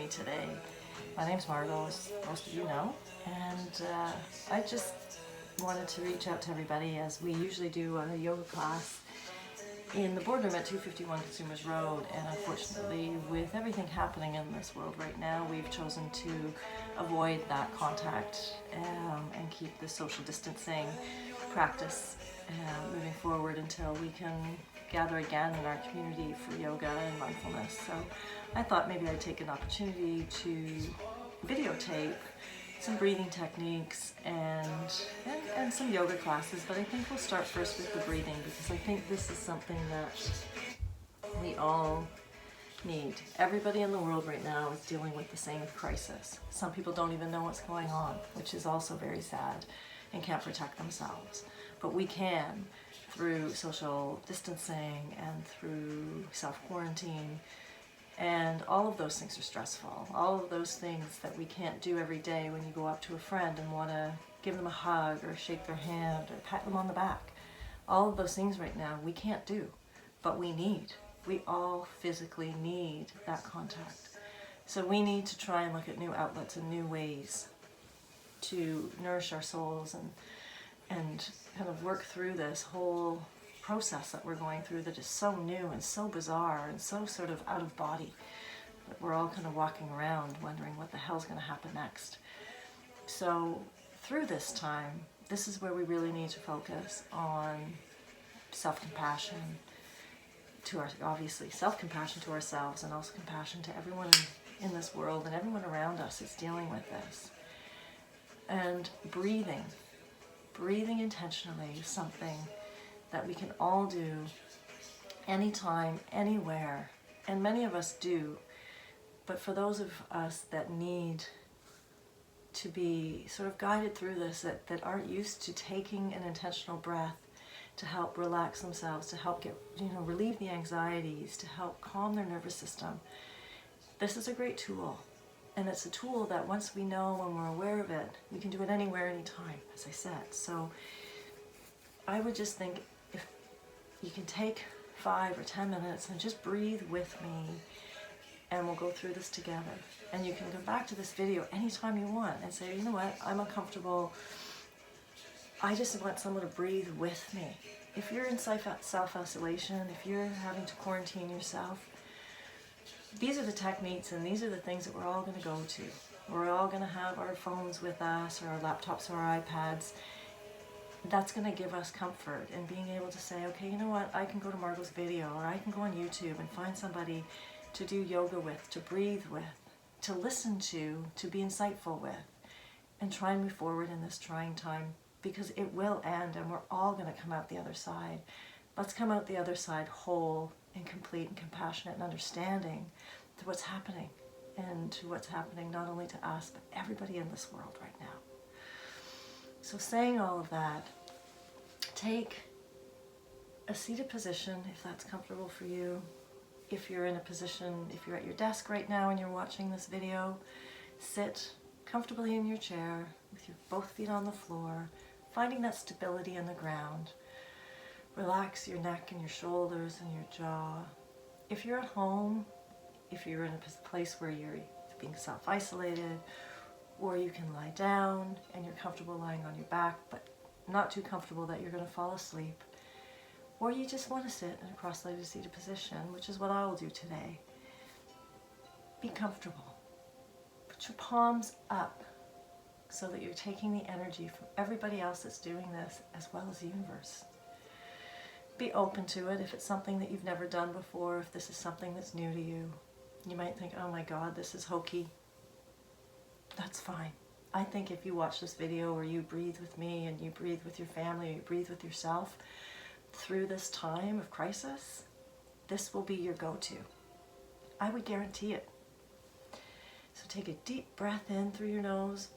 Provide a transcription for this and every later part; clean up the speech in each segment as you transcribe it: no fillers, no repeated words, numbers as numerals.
today. My name's Margot, as most of you know, and I just wanted to reach out to everybody as we usually do a yoga class in the boardroom at 251 Consumers Road, and unfortunately with everything happening in this world right now, we've chosen to avoid that contact and keep the social distancing practice moving forward until we can gather again in our community for yoga and mindfulness. So I thought maybe I'd take an opportunity to videotape some breathing techniques and some yoga classes, but I think we'll start first with the breathing because I think this is something that we all need. Everybody in the world right now is dealing with the same crisis. Some people don't even know what's going on, which is also very sad, and can't protect themselves. But we can, through social distancing and through self-quarantine, and all of those things are stressful. All of those things that we can't do every day when you go up to a friend and want to give them a hug or shake their hand or pat them on the back. All of those things right now we can't do, but we need. We all physically need that contact. So we need to try and look at new outlets and new ways to nourish our souls and kind of work through this whole process that we're going through that is so new and so bizarre and so sort of out of body that we're all kind of walking around wondering what the hell's going to happen next. So through this time, this is where we really need to focus on self-compassion to our, obviously self-compassion to ourselves, and also compassion to everyone in this world, and everyone around us is dealing with this. And breathing intentionally is something that we can all do anytime, anywhere, and many of us do. But for those of us that need to be sort of guided through this, that aren't used to taking an intentional breath to help relax themselves, to help get, relieve the anxieties, to help calm their nervous system, this is a great tool. And it's a tool that once we know, when we're aware of it, we can do it anywhere, anytime, as I said. So I would just think if you can take 5 or 10 minutes and just breathe with me, and we'll go through this together. And you can go back to this video anytime you want and say, you know what, I'm uncomfortable. I just want someone to breathe with me. If you're in self-isolation, if you're having to quarantine yourself, these are the techniques and these are the things that we're all going to go to. We're all going to have our phones with us, or our laptops or our iPads. That's going to give us comfort in being able to say, okay, you know what, I can go to Margot's video, or I can go on YouTube and find somebody to do yoga with, to breathe with, to listen to be insightful with, and try and move forward in this trying time, because it will end and we're all going to come out the other side. Let's come out the other side whole and complete and compassionate and understanding to what's happening, and to what's happening not only to us but everybody in this world right now. So saying all of that, take a seated position if that's comfortable for you. If you're in a position, if you're at your desk right now and you're watching this video, sit comfortably in your chair with your both feet on the floor, finding that stability in the ground. Relax your neck and your shoulders and your jaw. If you're at home, if you're in a place where you're being self-isolated, or you can lie down and you're comfortable lying on your back, but not too comfortable that you're going to fall asleep, or you just want to sit in a cross-legged seated position, which is what I will do today. Be comfortable. Put your palms up so that you're taking the energy from everybody else that's doing this, as well as the universe. Be open to it if it's something that you've never done before, if this is something that's new to you. You might think, oh my God, this is hokey. That's fine. I think if you watch this video, or you breathe with me and you breathe with your family, or you breathe with yourself through this time of crisis, this will be your go-to. I would guarantee it. So take a deep breath in through your nose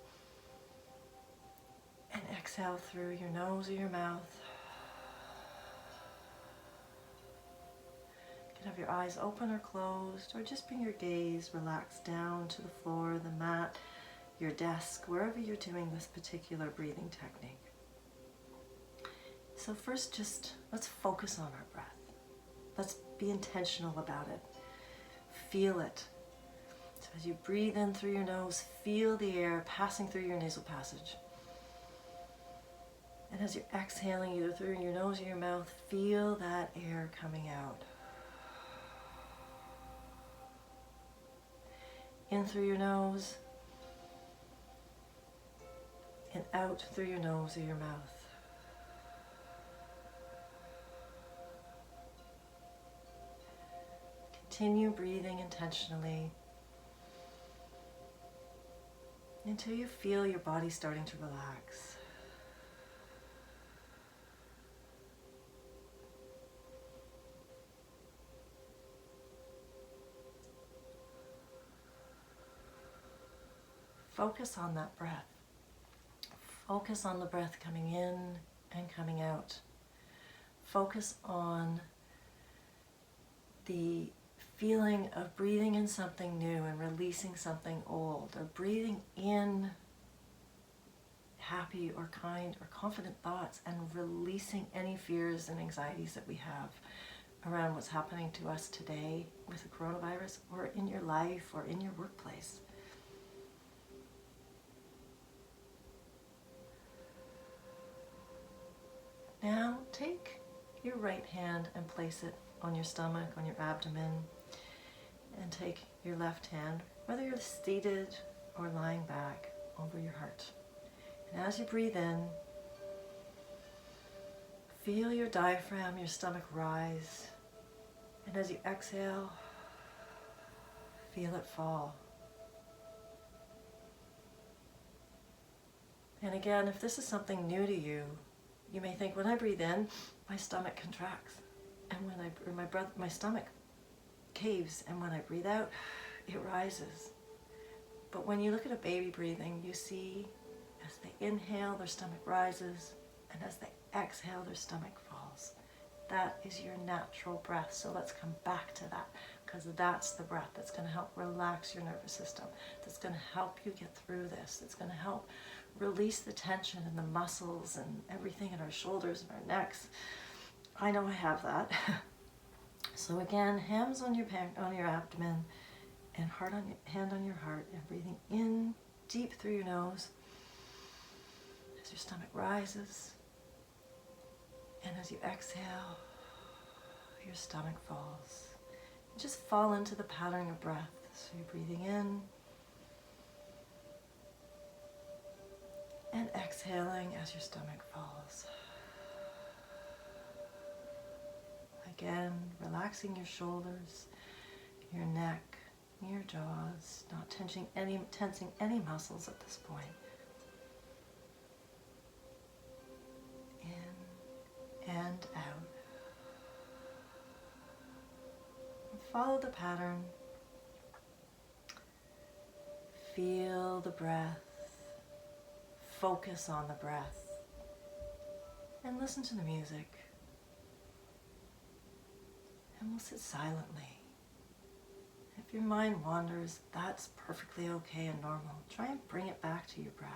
and exhale through your nose or your mouth. You can have your eyes open or closed, or just bring your gaze relaxed down to the floor, the mat, your desk, wherever you're doing this particular breathing technique. So first, just let's focus on our breath. Let's be intentional about it. Feel it. So As you breathe in through your nose, feel the air passing through your nasal passage. And as you're exhaling either through your nose or your mouth, feel that air coming out. In through your nose and out through your nose or your mouth. Continue breathing intentionally until you feel your body starting to relax. Focus on that breath. Focus on the breath coming in and coming out. Focus on the feeling of breathing in something new and releasing something old, or breathing in happy or kind or confident thoughts and releasing any fears and anxieties that we have around what's happening to us today with the coronavirus, or in your life or in your workplace. Now take your right hand and place it on your stomach, on your abdomen, and take your left hand, whether you're seated or lying back, over your heart. And as you breathe in, feel your diaphragm, your stomach rise. And as you exhale, feel it fall. And again, if this is something new to you, you may think, when I breathe in, my stomach contracts. And when my stomach caves, and when I breathe out, it rises. But when you look at a baby breathing, you see as they inhale, their stomach rises, and as they exhale, their stomach falls. That is your natural breath. So let's come back to that, because that's the breath that's going to help relax your nervous system, that's going to help you get through this, that's going to help release the tension in the muscles and everything in our shoulders and our necks. I know I have that. So again, hands on your abdomen and hand on your heart, and breathing in deep through your nose as your stomach rises, and as you exhale, your stomach falls. Just fall into the pattern of breath. So you're breathing in and exhaling as your stomach falls. Again, relaxing your shoulders, your neck, your jaws, not tensing any muscles at this point. In and out. Follow the pattern. Feel the breath. Focus on the breath. And listen to the music. And we'll sit silently. If your mind wanders, that's perfectly okay and normal. Try and bring it back to your breath.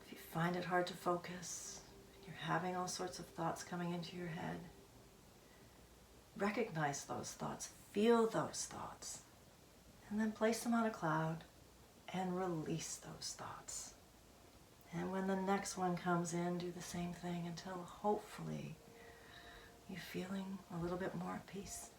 If you find it hard to focus, you're having all sorts of thoughts coming into your head, recognize those thoughts, feel those thoughts, and then place them on a cloud and release those thoughts. And when the next one comes in, do the same thing until hopefully you're feeling a little bit more at peace.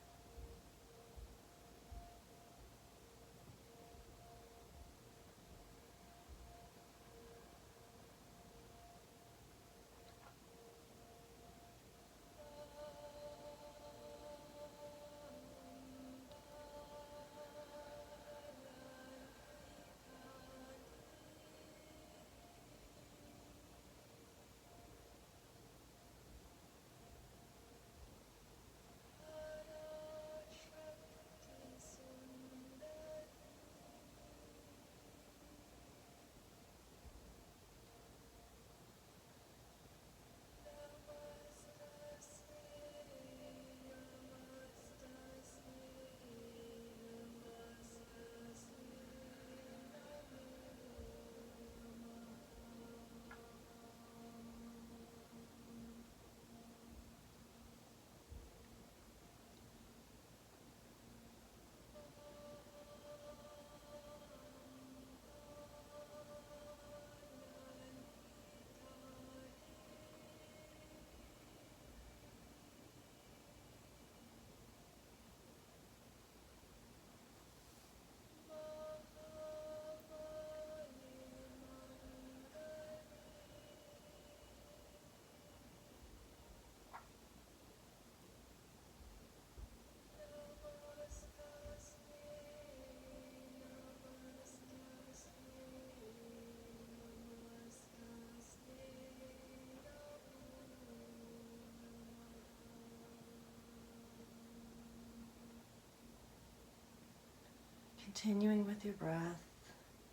Continuing with your breath,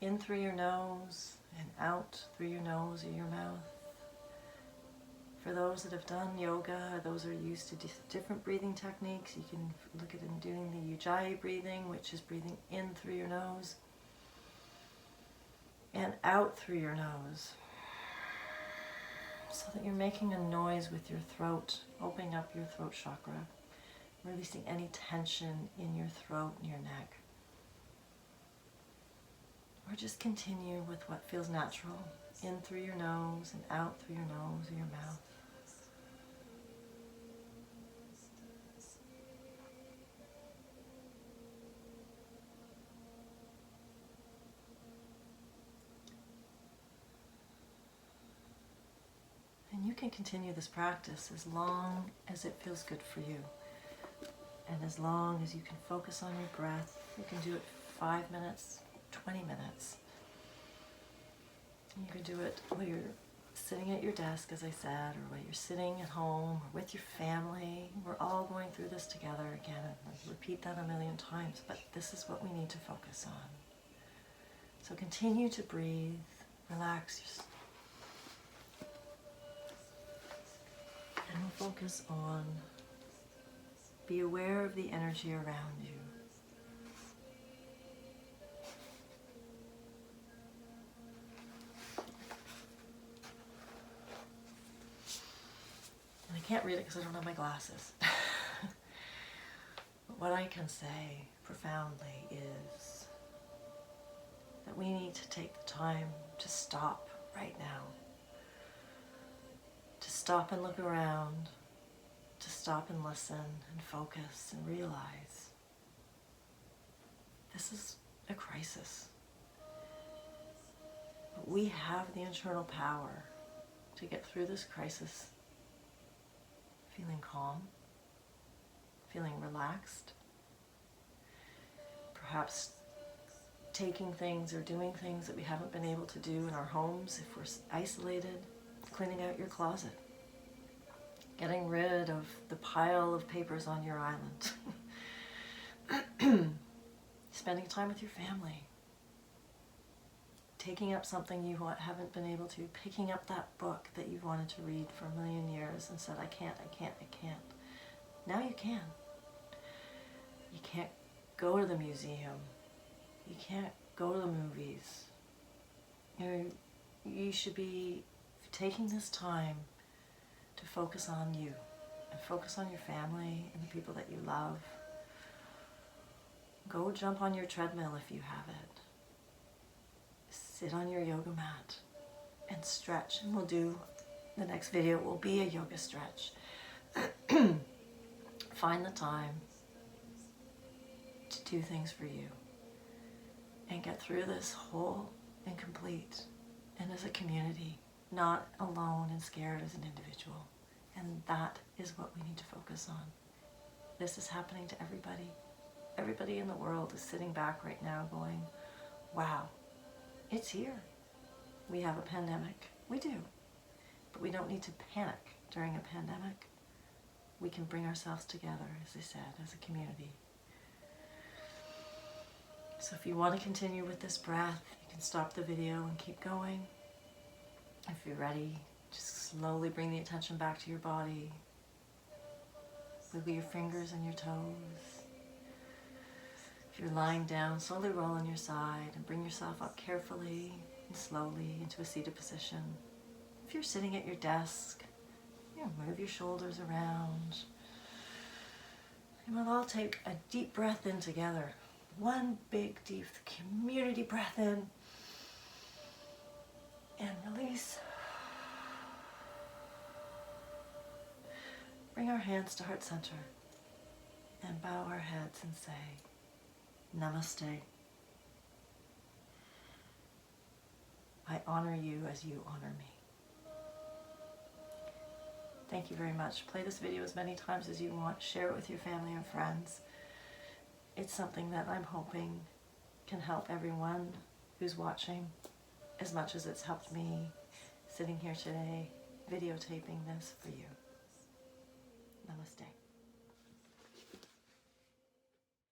in through your nose and out through your nose or your mouth. For those that have done yoga, those are used to different breathing techniques. You can look at them doing the Ujjayi breathing, which is breathing in through your nose and out through your nose, so that you're making a noise with your throat, opening up your throat chakra, releasing any tension in your throat and your neck. Or just continue with what feels natural, in through your nose and out through your nose or your mouth. And you can continue this practice as long as it feels good for you. And as long as you can focus on your breath. You can do it 5 minutes, 20 minutes. You can do it while you're sitting at your desk, as I said, or while you're sitting at home, or with your family. We're all going through this together again. I repeat that a million times, but this is what we need to focus on. So continue to breathe, relax yourself. And we'll focus on, be aware of the energy around you. And I can't read it because I don't have my glasses. But what I can say profoundly is that we need to take the time to stop right now. To stop and look around, to stop and listen and focus and realize this is a crisis. But we have the internal power to get through this crisis feeling calm, feeling relaxed, perhaps taking things or doing things that we haven't been able to do in our homes if we're isolated. Cleaning out your closet, getting rid of the pile of papers on your island, spending time with your family, taking up something you haven't been able to, picking up that book that you've wanted to read for a million years and said, I can't. Now you can. You can't go to the museum. You can't go to the movies. You should be taking this time to focus on you and focus on your family and the people that you love. Go jump on your treadmill if you have it. Sit on your yoga mat and stretch, and we'll do, the next video will be a yoga stretch. Find the time to do things for you and get through this whole and complete and as a community. Not alone and scared as an individual. And that is what we need to focus on. This is happening to everybody. Everybody in the world is sitting back right now going, wow, it's here. We have a pandemic. We do. But we don't need to panic during a pandemic. We can bring ourselves together, as I said, as a community. So if you want to continue with this breath, you can stop the video and keep going. If you're ready, just slowly bring the attention back to your body. Wiggle your fingers and your toes. If you're lying down, slowly roll on your side and bring yourself up carefully and slowly into a seated position. If you're sitting at your desk, move your shoulders around. And we'll all take a deep breath in together. One big, deep community breath in. And release. Bring our hands to heart center and bow our heads and say, Namaste. I honor you as you honor me. Thank you very much. Play this video as many times as you want. Share it with your family and friends. It's something that I'm hoping can help everyone who's watching as much as it's helped me sitting here today videotaping this for you. Namaste.